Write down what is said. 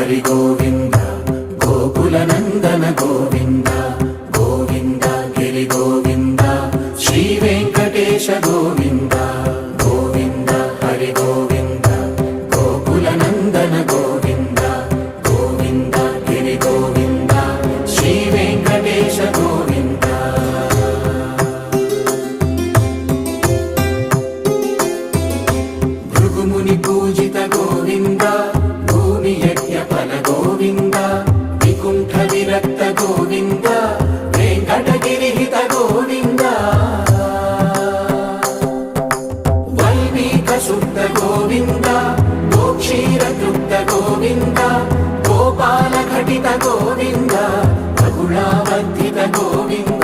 హరి గోవింద గోకులనందన గోవింద గోవింద గిరి గోవింద శ్రీ వెంకటేశ గోవింద గోవింద హరి గోవింద గోకులనందన గోవింద గోవింద గిరి గోవింద శ్రీ వెంకటేశ గోవింద భృగుముని పూజిత గోవింద భూమి యజ్ఞ ఫల గోవింద వికుంఠ విరక్త గోవింద వెంకటగిరి హిత గోవింద వైదిక శుద్ధ గోవింద గోక్షీర తృప్త గోవింద గోపాల ఘటిత గోవింద బహుళావర్ధిత గోవింద